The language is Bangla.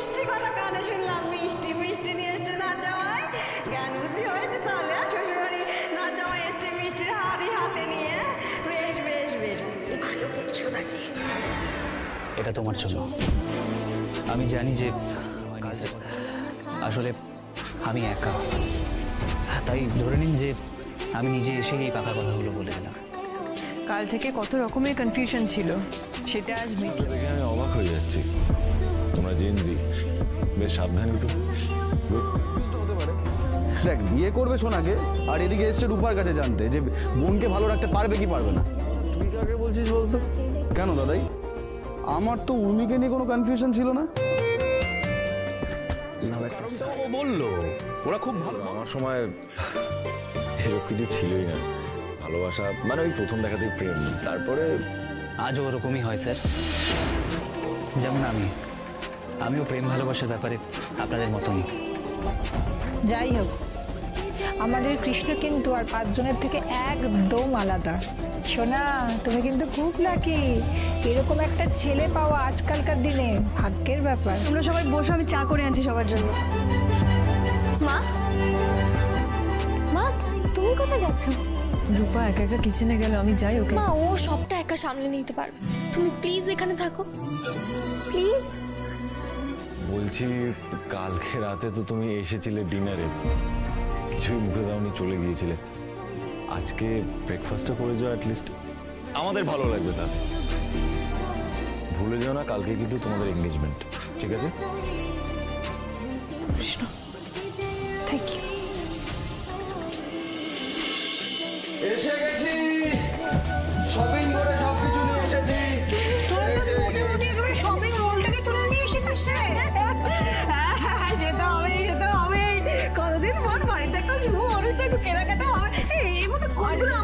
মিষ্টি কথা কানে শুনলাম, মিষ্টি মিষ্টি নিয়ে এসছে না জামাই। জ্ঞান বুদ্ধি হয়েছে তাহলে শ্বশুরবাড়ি না জামাই এসছে মিষ্টির হাড়ি হাতে নিয়ে। বেশ বেশ বেশ, ভালো প্রতিশোধ আছে। এটা তোমার জন্য। আমি জানি যে আসলে আমি একা, তাই ধরে নিন যে আমি নিজে এসে এই পাকা কথাগুলো বলে দিলাম। কাল থেকে কত রকমের কনফিউশন ছিল, সেটা আজ মিটলো। দেখে আমি অবাক হয়ে যাচ্ছি। তোমরা জেনজি, বেশ সাবধানী তো। হতে পারে। দেখ, বিয়ে করবে সোনাকে, আর এদিকে এসছে রূপার কাছে জানতে যে বোনকে ভালো রাখতে পারবে কি পারবে না। তুই কাকে বলছিস বলতো? কেন দাদাই? আমার তো উর্মিকে নিয়ে কোনো কনফিউশন ছিল না। ও বললো ওরা খুব ভালো। আমার সময় এসব কিছু ছিলই না। ভালোবাসা মানে ওই প্রথম দেখাতেই প্রেম, তারপরে আজও ওরকমই হয় স্যার। যেমন আমিও প্রেম ভালোবাসার ব্যাপারে আপনাদের মতনই। যাই হোক, আমাদের কৃষ্ণ কিন্তু আর 5 জনের থেকে একদম আলাদা। সোনা, তুমি কিন্তু খুব লাকি। এরকম একটা ছেলে পাওয়া আজকালকার দিনে ভাগ্যের ব্যাপার। তোমরা সবাই বসো, আমি চা করে আনছি সবার জন্য। মা, মা তুমি কোথায় যাচ্ছ? রূপা একা একা কিচেনে গেল, আমি যাই ওকে। মা, ও সবটা একা সামলে নিতে পারবে। তুমি প্লিজ এখানে থাকো, প্লিজ। বলছি, কালকে রাতে তো তুমি এসেছিলে ডিনারে, কিছুই মুখে দাওনি, চলে গিয়েছিলে। আজকে ব্রেকফাস্টটা করে যাও অ্যাটলিস্ট, আমাদের ভালো লাগবে। তা ভুলে যাও না, কালকে কিন্তু তোমাদের এঙ্গেজমেন্ট, ঠিক আছে? Krishna, thank you. এসে গেছি, শপিং করে সবকিছু নিয়ে এসেছি। শপিং মলটাকে তুলে নিয়ে এসেছিস রে। যেতে হবে যেতে হবে, কতদিন পর বাড়িতে একটা শুভ অনুষ্ঠান, একটু কেনাকাটা হবে। এর মধ্যে কতগুলো